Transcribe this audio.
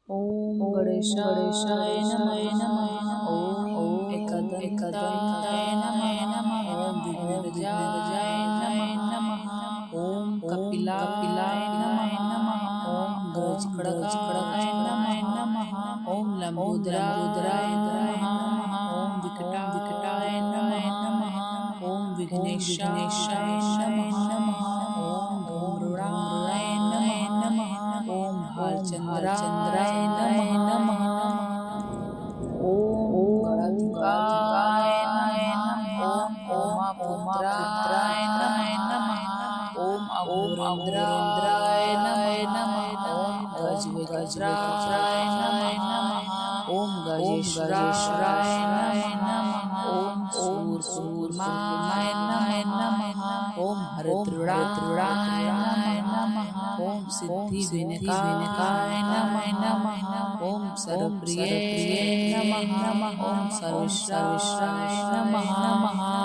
ओम गणेशाय नमः। ओम एकदंताय नमः। ओम विघ्नराजाय नमः। ओम कपिलाय नमः। ओम गजखड़गाय नमः। ओम लंबोदराय नमः। ओम विकटाय नमः। ओम विघ्नेशाय नमः। ओम धूम्रराय नमः। ओम भालचंद्राय नमः। ओम गणाधिकाय नमः। ओम उमापुत्राय नमः। ओम अघोरेंद्राय नमः। ओम गजविक्राय नमः। ओम गजेश्वराय नमः। ओम सूरसूरमाय नमः। ओम हरिद्राय नमः। ओम सिद्धिविनायकाय नमः। ओम सर्वप्रिय नमः। ओम सर्वेश्वराय नमः।